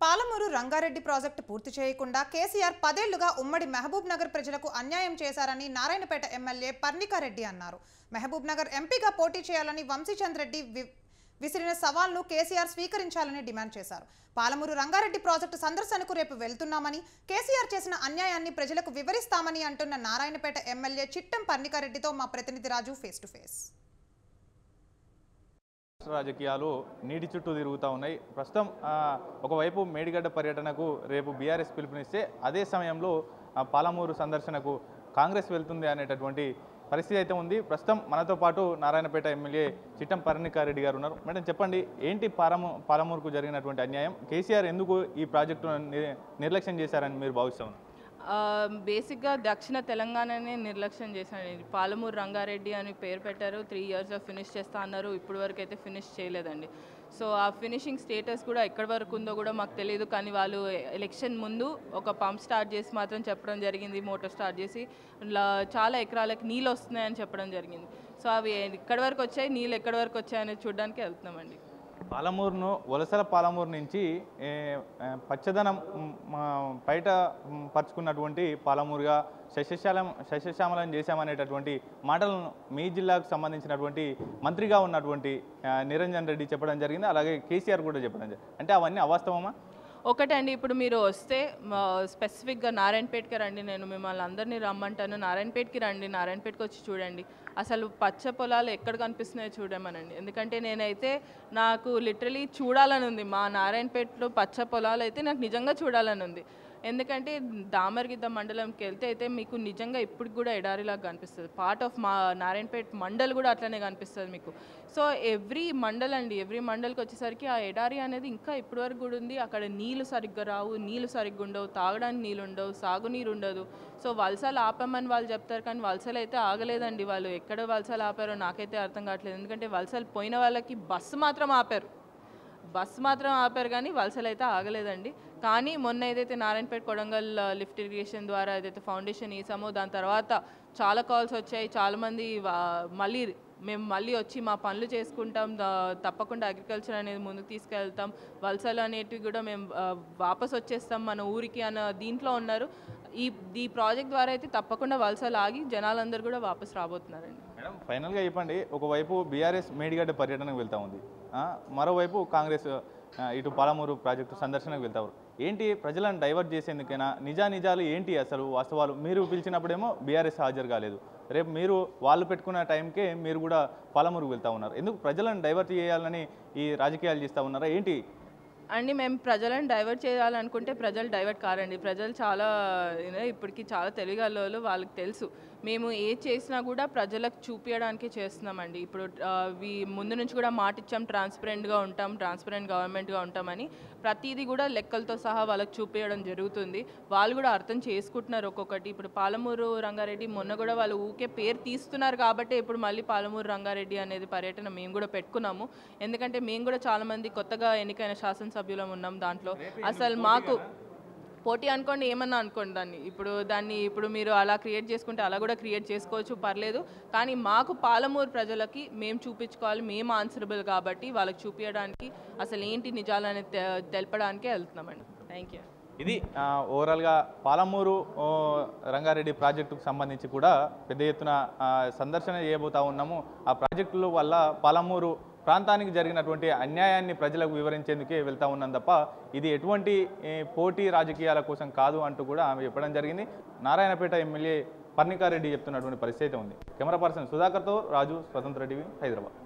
Palamuru Rangareddy project పూర్తి చేయకుండా కేసీఆర్ 10 ఏళ్లుగా ఉమ్మడి మహబూబ్ నగర్ ప్రజలకు అన్యాయం చేశారని నారాయణపేట ఎమ్మెల్యే పర్ణికారెడ్డి అన్నారు. మహబూబ్ నగర్ ఎంపీగా పోటీ చేయాలని వంశీచంద్ రెడ్డి విసిరిన సవాల్ను కేసీఆర్ స్వీకరించాలని డిమాండ్ చేశారు. పాలమూరు రంగారెడ్డి ప్రాజెక్టు సందర్శనకు రేపు వెళ్తున్నామని, కేసీఆర్ చేసిన అన్యాయాన్ని ప్రజలకు వివరిస్తామని అంటున్న నారాయణపేట ఎమ్మెల్యే చిట్టం పర్ణికారెడ్డితో మా ప్రతినిధి రాజు ఫేస్ టు ఫేస్. రాజకీయాలు నీటి చుట్టూ తిరుగుతూ ఉన్నాయి. ప్రస్తుతం ఒకవైపు మేడిగడ్డ పర్యటనకు రేపు బీఆర్ఎస్ పిలుపునిస్తే, అదే సమయంలో పాలమూరు సందర్శనకు కాంగ్రెస్ వెళ్తుంది అనేటటువంటి పరిస్థితి అయితే ఉంది. ప్రస్తుతం మనతో పాటు నారాయణపేట ఎమ్మెల్యే చిట్టం పర్ణికారెడ్డి గారు ఉన్నారు. మేడం, చెప్పండి, ఏంటి పాలమూరుకు జరిగినటువంటి అన్యాయం? కేసీఆర్ ఎందుకు ఈ ప్రాజెక్టును నిర్లక్ష్యం చేశారని మీరు భావిస్తున్నారు? బేసిక్గా దక్షిణ తెలంగాణనే నిర్లక్ష్యం చేశానండి. పాలమూరు రంగారెడ్డి అని పేరు పెట్టారు, 3 yearsలో ఫినిష్ చేస్తా అన్నారు. ఇప్పటి వరకు అయితే ఫినిష్ చేయలేదండి. సో ఆ ఫినిషింగ్ స్టేటస్ కూడా ఎక్కడి వరకు ఉందో కూడా మాకు తెలియదు. కానీ వాళ్ళు ఎలక్షన్ ముందు ఒక పంప్ స్టార్ట్ చేసి మాత్రం చెప్పడం జరిగింది, మోటార్ స్టార్ట్ చేసి చాలా ఎకరాలకు నీళ్ళు వస్తున్నాయని చెప్పడం జరిగింది. సో అవి ఎక్కడి వరకు వచ్చాయి, నీళ్ళు ఎక్కడి వరకు వచ్చాయనేది చూడడానికి వెళ్తున్నామండి. పాలమూరును వలసల పాలమూరు నుంచి పచ్చదనం బయట పరుచుకున్నటువంటి పాలమూరుగా సస్యశ్యామలం చేశామనేటటువంటి మాటలను మీ జిల్లాకు సంబంధించినటువంటి మంత్రిగా ఉన్నటువంటి నిరంజన్ రెడ్డి చెప్పడం జరిగింది. అలాగే కేసీఆర్ కూడా చెప్పడం జరిగింది. అంటే అవన్నీ అవాస్తవమా? ఒకటండి, ఇప్పుడు మీరు వస్తే స్పెసిఫిక్గా నారాయణపేటకి రండి, నేను మిమ్మల్ని అందరినీ రమ్మంటాను. నారాయణపేటకి రండి, నారాయణపేటకి వచ్చి చూడండి, అసలు పచ్చ పొలాలు ఎక్కడ కనిపిస్తున్నాయో చూడమనండి. ఎందుకంటే నేనైతే నాకు లిటరలీ చూడాలని ఉంది. మా నారాయణపేటలో పచ్చ పొలాలు అయితే నాకు నిజంగా చూడాలని ఉంది. ఎందుకంటే దామరగిద్ద మండలంకి వెళ్తే అయితే మీకు నిజంగా ఇప్పుడు కూడా ఎడారిలాగా కనిపిస్తుంది. పార్ట్ ఆఫ్ మా నారాయణపేట మండల్ కూడా అట్లనే కనిపిస్తుంది మీకు. సో ఎవ్రీ మండల్కి వచ్చేసరికి ఆ ఎడారి అనేది ఇంకా ఇప్పటి వరకు కూడా ఉంది. అక్కడ నీళ్ళు సరిగ్గా రావు, నీళ్ళు సరిగ్గా ఉండవు, తాగడానికి నీళ్ళు ఉండవు, సాగునీరు ఉండదు. సో వలసలు ఆపామని వాళ్ళు చెప్తారు, కానీ వలసలు అయితే ఆగలేదండి. వాళ్ళు ఎక్కడ వలసలు ఆపారో నాకైతే అర్థం కావట్లేదు. ఎందుకంటే వలసలు పోయిన వాళ్ళకి బస్సు మాత్రం ఆపారు కానీ వలసలు అయితే ఆగలేదండి. కానీ మొన్న ఏదైతే నారాయణపేట కొడంగల్ లిఫ్ట్ ఇరిగేషన్ ద్వారా ఏదైతే ఫౌండేషన్ వేసామో దాని తర్వాత చాలా కాల్స్ వచ్చాయి. చాలామంది మేము మళ్ళీ వచ్చి మా పనులు చేసుకుంటాం, తప్పకుండా అగ్రికల్చర్ అనేది ముందుకు తీసుకెళ్తాం, వలసలు అనేటివి కూడా మేము వాపస్ వచ్చేస్తాం మన ఊరికి అన్న దీంట్లో ఉన్నారు. ఈ ప్రాజెక్ట్ ద్వారా అయితే తప్పకుండా వలసలు ఆగి జనాలందరూ కూడా వాపస్ రాబోతున్నారండి. మేడం, ఫైనల్గా చెప్పండి, ఒకవైపు బీఆర్ఎస్ మేడిగడ్డ పర్యటనకు వెళ్తూ ఉంది, మరోవైపు కాంగ్రెస్ ఇటు పాలమూరు ప్రాజెక్టు సందర్శనకు వెళ్తారు. ఏంటి, ప్రజలను డైవర్ట్ చేసేందుకైనా నిజాలు ఏంటి, అసలు వాస్తవాలు? మీరు పిలిచినప్పుడేమో బీఆర్ఎస్ హాజరు కాలేదు, రేపు వాళ్ళు పెట్టుకున్న టైంకే మీరు కూడా పాలమూరుకు వెళ్తూ ఉన్నారు. ఎందుకు ప్రజలను డైవర్ట్ చేయాలని ఈ రాజకీయాలు చేస్తూ ఉన్నారా ఏంటి? అండి, మేము ప్రజలను డైవర్ట్ చేయాలనుకుంటే ప్రజలు డైవర్ట్ కారండి. ప్రజలు చాలా ఇప్పటికీ చాలా తెలివిగలవాళ్ళు, వాళ్ళకి తెలుసు మేము ఏది చేసినా కూడా ప్రజలకు చూపించడానికి చేస్తున్నామండి. ఇప్పుడు ముందు నుంచి కూడా మాట ఇచ్చాం, ట్రాన్స్పరెంట్గా ఉంటాం, ట్రాన్స్పరెంట్ గవర్నమెంట్గా ఉంటామని. ప్రతిదీ కూడా లెక్కలతో సహా వాళ్ళకి చూపించడం జరుగుతుంది. వాళ్ళు కూడా అర్థం చేసుకుంటున్నారు ఒక్కొక్కటి. ఇప్పుడు పాలమూరు రంగారెడ్డి మొన్న కూడా వాళ్ళు ఊకే పేరు తీస్తున్నారు కాబట్టి ఇప్పుడు మళ్ళీ పాలమూరు రంగారెడ్డి అనేది పర్యటన మేము కూడా పెట్టుకున్నాము. ఎందుకంటే మేము కూడా చాలామంది కొత్తగా ఎన్నికైన శాసనసభ్యులం ఉన్నాం. దాంట్లో అసలు మాకు పోటీ అనుకోండి, ఏమన్నా అనుకోండి, ఇప్పుడు మీరు అలా క్రియేట్ చేసుకుంటే అలా కూడా క్రియేట్ చేసుకోవచ్చు, పర్లేదు. కానీ మాకు పాలమూరు ప్రజలకి మేము చూపించుకోవాలి, మేము ఆన్సరబుల్ కాబట్టి వాళ్ళకి చూపించడానికి అసలు ఏంటి నిజాలని తెలపడానికే వెళ్తున్నామండి. Thank you. ఇది ఓవరాల్గా పాలమూరు రంగారెడ్డి ప్రాజెక్టుకు సంబంధించి కూడా పెద్ద ఎత్తున సందర్శన చేయబోతూ ఉన్నాము. ఆ ప్రాజెక్టుల వల్ల పాలమూరు ప్రాంతానికి జరిగినటువంటి అన్యాయాన్ని ప్రజలకు వివరించేందుకే వెళ్తూ ఉన్నాం తప్ప ఇది ఎటువంటి పోటీ రాజకీయాల కోసం కాదు అంటూ కూడా ఆమె చెప్పడం జరిగింది. నారాయణపేట ఎమ్మెల్యే పర్ణికారెడ్డి చెప్తున్నటువంటి పరిస్థితి ఉంది. కెమెరా పర్సన్ సుధాకర్తో రాజు, స్వతంత్ర టీవీ, హైదరాబాద్.